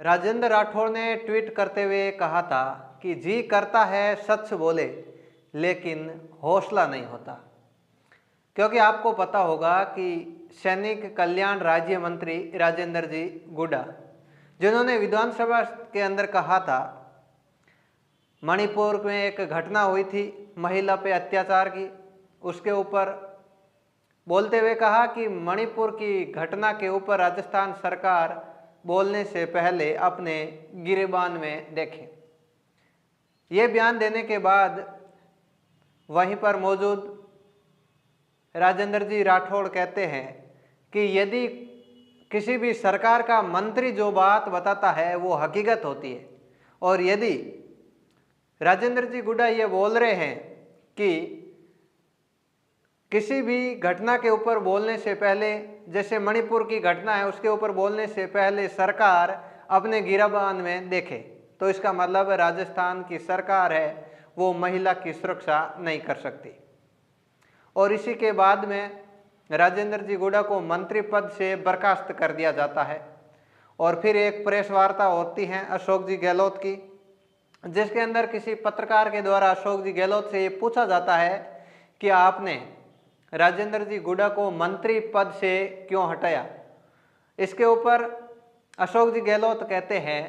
राजेंद्र राठौड़ ने ट्वीट करते हुए कहा था कि जी करता है सच बोले लेकिन हौसला नहीं होता। क्योंकि आपको पता होगा कि सैनिक कल्याण राज्य मंत्री राजेंद्र जी गुड्डा, जिन्होंने विधानसभा के अंदर कहा था, मणिपुर में एक घटना हुई थी महिला पे अत्याचार की, उसके ऊपर बोलते हुए कहा कि मणिपुर की घटना के ऊपर राजस्थान सरकार बोलने से पहले अपने गिरेबान में देखे। ये बयान देने के बाद वहीं पर मौजूद राजेंद्र जी राठौड़ कहते हैं कि यदि किसी भी सरकार का मंत्री जो बात बताता है वो हकीकत होती है, और यदि राजेंद्र जी गुड्डा ये बोल रहे हैं कि किसी भी घटना के ऊपर बोलने से पहले, जैसे मणिपुर की घटना है उसके ऊपर बोलने से पहले सरकार अपने गिरेबान में देखे, तो इसका मतलब राजस्थान की सरकार है वो महिला की सुरक्षा नहीं कर सकती। और इसी के बाद में राजेंद्र जी गुड्डा को मंत्री पद से बर्खास्त कर दिया जाता है। और फिर एक प्रेस वार्ता होती है अशोक जी गहलोत की, जिसके अंदर किसी पत्रकार के द्वारा अशोक जी गहलोत से ये पूछा जाता है कि आपने राजेंद्र जी गुड्डा को मंत्री पद से क्यों हटाया। इसके ऊपर अशोक जी गहलोत कहते हैं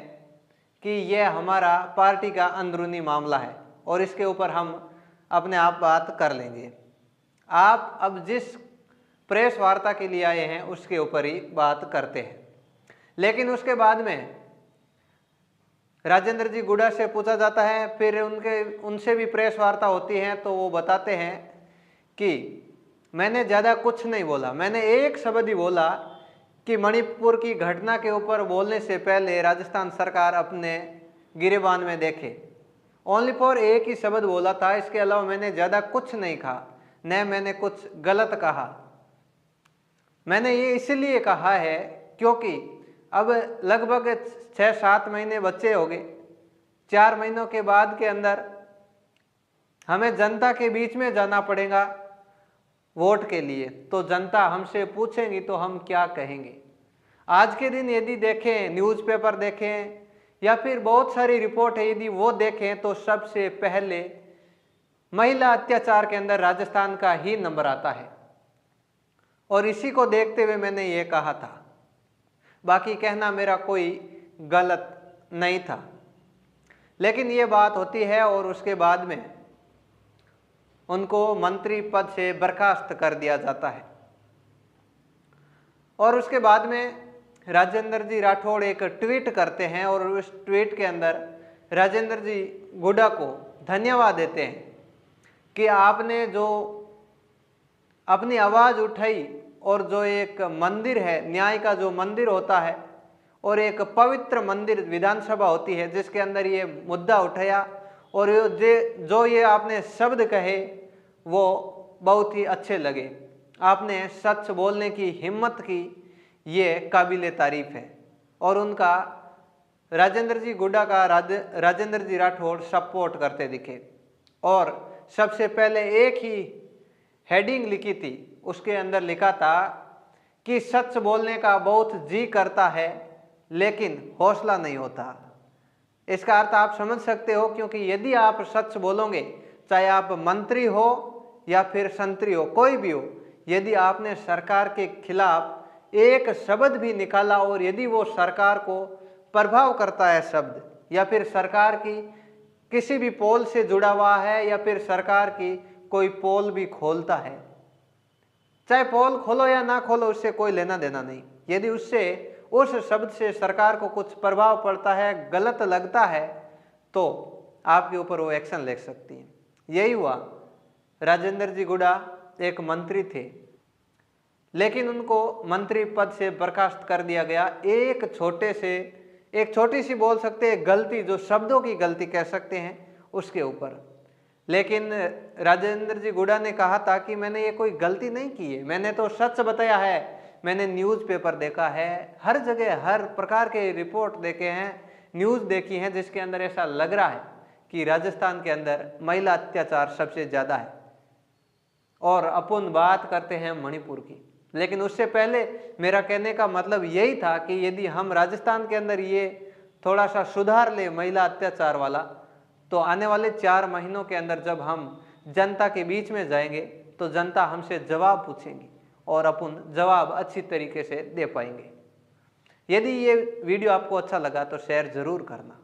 कि यह हमारा पार्टी का अंदरूनी मामला है और इसके ऊपर हम अपने आप बात कर लेंगे। आप अब जिस प्रेस वार्ता के लिए आए हैं उसके ऊपर ही बात करते हैं। लेकिन उसके बाद में राजेंद्र जी गुड्डा से पूछा जाता है, फिर उनसे भी प्रेस वार्ता होती है, तो वो बताते हैं कि मैंने ज़्यादा कुछ नहीं बोला, मैंने एक शब्द ही बोला कि मणिपुर की घटना के ऊपर बोलने से पहले राजस्थान सरकार अपने गिरेबान में देखे। ओनली फॉर एक ही शब्द बोला था, इसके अलावा मैंने ज़्यादा कुछ नहीं कहा, न मैंने कुछ गलत कहा। मैंने ये इसलिए कहा है क्योंकि अब लगभग 6-7 महीने बचे हो गए, 4 महीनों के बाद के अंदर हमें जनता के बीच में जाना पड़ेगा वोट के लिए, तो जनता हमसे पूछेंगी तो हम क्या कहेंगे। आज के दिन यदि देखें, न्यूज़पेपर देखें या फिर बहुत सारी रिपोर्ट है, यदि वो देखें तो सबसे पहले महिला अत्याचार के अंदर राजस्थान का ही नंबर आता है। और इसी को देखते हुए मैंने ये कहा था, बाकी कहना मेरा कोई गलत नहीं था। लेकिन ये बात होती है और उसके बाद में उनको मंत्री पद से बर्खास्त कर दिया जाता है। और उसके बाद में राजेंद्र जी राठौड़ एक ट्वीट करते हैं और उस ट्वीट के अंदर राजेंद्र जी गुड्डा को धन्यवाद देते हैं कि आपने जो अपनी आवाज़ उठाई और जो एक मंदिर है, न्याय का जो मंदिर होता है और एक पवित्र मंदिर विधानसभा होती है, जिसके अंदर ये मुद्दा उठाया और जो ये आपने शब्द कहे वो बहुत ही अच्छे लगे। आपने सच बोलने की हिम्मत की, ये काबिले तारीफ है। और उनका राजेंद्र जी गुड्डा का राजेंद्र जी राठौड़ सपोर्ट करते दिखे। और सबसे पहले एक ही हेडिंग लिखी थी, उसके अंदर लिखा था कि सच बोलने का बहुत जी करता है लेकिन हौसला नहीं होता। इसका अर्थ आप समझ सकते हो, क्योंकि यदि आप सच बोलोगे, चाहे आप मंत्री हो या फिर संतरी हो, कोई भी हो, यदि आपने सरकार के खिलाफ एक शब्द भी निकाला और यदि वो सरकार को प्रभाव करता है शब्द, या फिर सरकार की किसी भी पोल से जुड़ा हुआ है या फिर सरकार की कोई पोल भी खोलता है, चाहे पोल खोलो या ना खोलो, उससे कोई लेना देना नहीं। यदि उससे उस शब्द से सरकार को कुछ प्रभाव पड़ता है, गलत लगता है, तो आपके ऊपर वो एक्शन ले सकती है। यही हुआ। राजेंद्र जी गुड्डा एक मंत्री थे, लेकिन उनको मंत्री पद से बर्खास्त कर दिया गया एक छोटी सी बोल सकते हैं गलती, जो शब्दों की गलती कह सकते हैं, उसके ऊपर। लेकिन राजेंद्र जी गुड्डा ने कहा था कि मैंने ये कोई गलती नहीं की है, मैंने तो सच बताया है, मैंने न्यूज़पेपर देखा है, हर जगह हर प्रकार के रिपोर्ट देखे हैं, न्यूज़ देखी हैं, जिसके अंदर ऐसा लग रहा है कि राजस्थान के अंदर महिला अत्याचार सबसे ज़्यादा है। और अपन बात करते हैं मणिपुर की, लेकिन उससे पहले मेरा कहने का मतलब यही था कि यदि हम राजस्थान के अंदर ये थोड़ा सा सुधार ले महिला अत्याचार वाला, तो आने वाले 4 महीनों के अंदर जब हम जनता के बीच में जाएंगे तो जनता हमसे जवाब पूछेंगी और अपन जवाब अच्छी तरीके से दे पाएंगे। यदि ये वीडियो आपको अच्छा लगा तो शेयर जरूर करना।